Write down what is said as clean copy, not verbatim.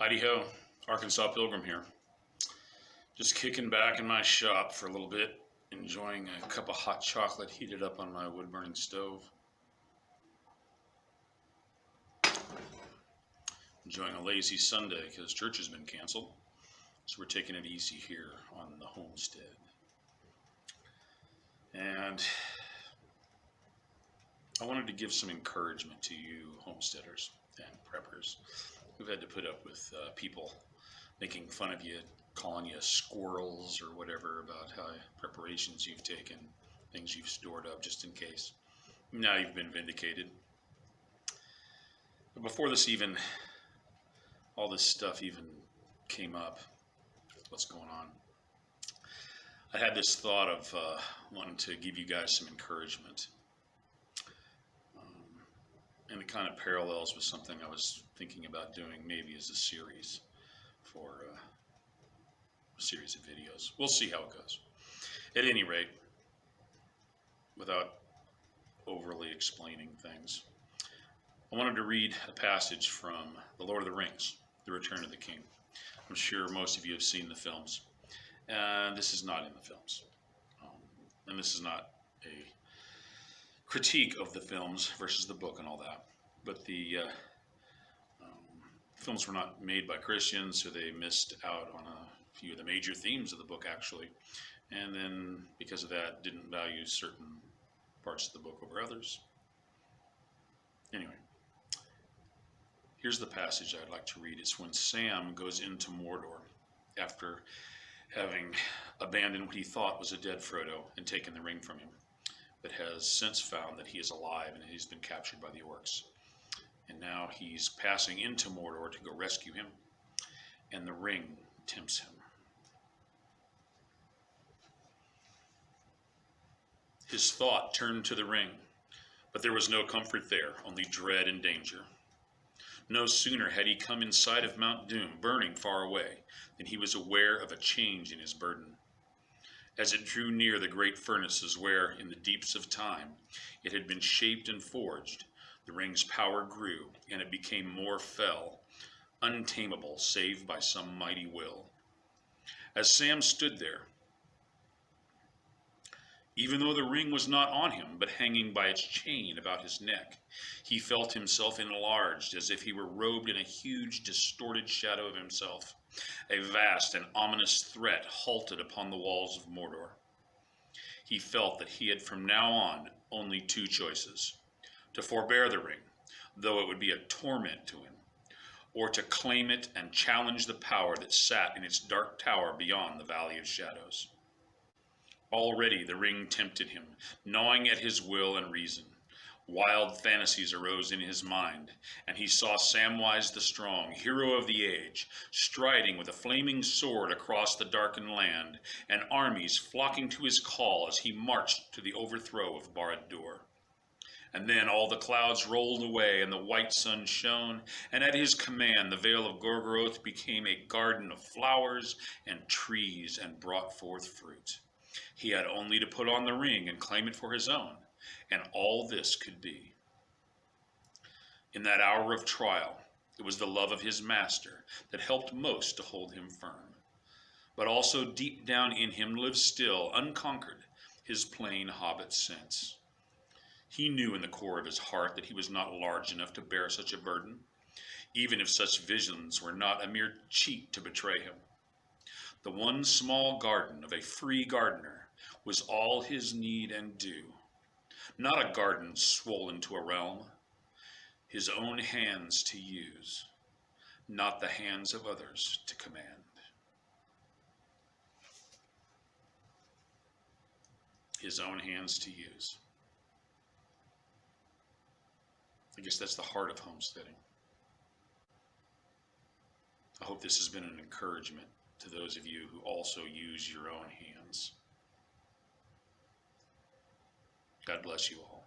Heidi-ho, Arkansas Pilgrim here. Just kicking back in my shop for a little bit, enjoying a cup of hot chocolate heated up on my wood-burning stove. Enjoying a lazy Sunday because church has been canceled, so we're taking it easy here on the homestead. And I wanted to give some encouragement to you homesteaders and preppers who've had to put up with people making fun of you, calling you squirrels or whatever about how preparations you've taken, things you've stored up just in case. Now you've been vindicated. But before all this stuff even came up, what's going on, I had this thought of wanting to give you guys some encouragement. And it kind of parallels with something I was thinking about doing maybe as a series for a series of videos. We'll see how it goes. At any rate, without overly explaining things, I wanted to read a passage from The Lord of the Rings, The Return of the King. I'm sure most of you have seen the films, and this is not in the films. And this is not a critique of the films versus the book and all that, but the films were not made by Christians, so they missed out on a few of the major themes of the book actually, and then because of that didn't value certain parts of the book over others. Anyway, here's the passage I'd like to read. It's when Sam goes into Mordor after having abandoned what he thought was a dead Frodo and taken the ring from him, but has since found that he is alive and he's been captured by the orcs. And now he's passing into Mordor to go rescue him, and the ring tempts him. His thought turned to the ring, but there was no comfort there, only dread and danger. No sooner had he come in sight of Mount Doom, burning far away, than he was aware of a change in his burden. As it drew near the great furnaces where, in the deeps of time, it had been shaped and forged, the ring's power grew, and it became more fell, untamable save by some mighty will. As Sam stood there, even though the ring was not on him, but hanging by its chain about his neck, he felt himself enlarged as if he were robed in a huge, distorted shadow of himself. A vast and ominous threat halted upon the walls of Mordor. He felt that he had from now on only two choices: to forbear the ring, though it would be a torment to him, or to claim it and challenge the power that sat in its dark tower beyond the Valley of Shadows. Already the ring tempted him, gnawing at his will and reason. Wild fantasies arose in his mind, and he saw Samwise the Strong, hero of the age, striding with a flaming sword across the darkened land, and armies flocking to his call as he marched to the overthrow of Barad-dûr. And then all the clouds rolled away, and the white sun shone, and at his command the Vale of Gorgoroth became a garden of flowers and trees and brought forth fruit. He had only to put on the ring and claim it for his own, and all this could be. In that hour of trial, it was the love of his master that helped most to hold him firm. But also deep down in him lived still, unconquered, his plain hobbit sense. He knew in the core of his heart that he was not large enough to bear such a burden, even if such visions were not a mere cheat to betray him. The one small garden of a free gardener was all his need and due. Not a garden swollen to a realm, his own hands to use, not the hands of others to command. His own hands to use. I guess that's the heart of homesteading. I hope this has been an encouragement to those of you who also use your own hands. God bless you all.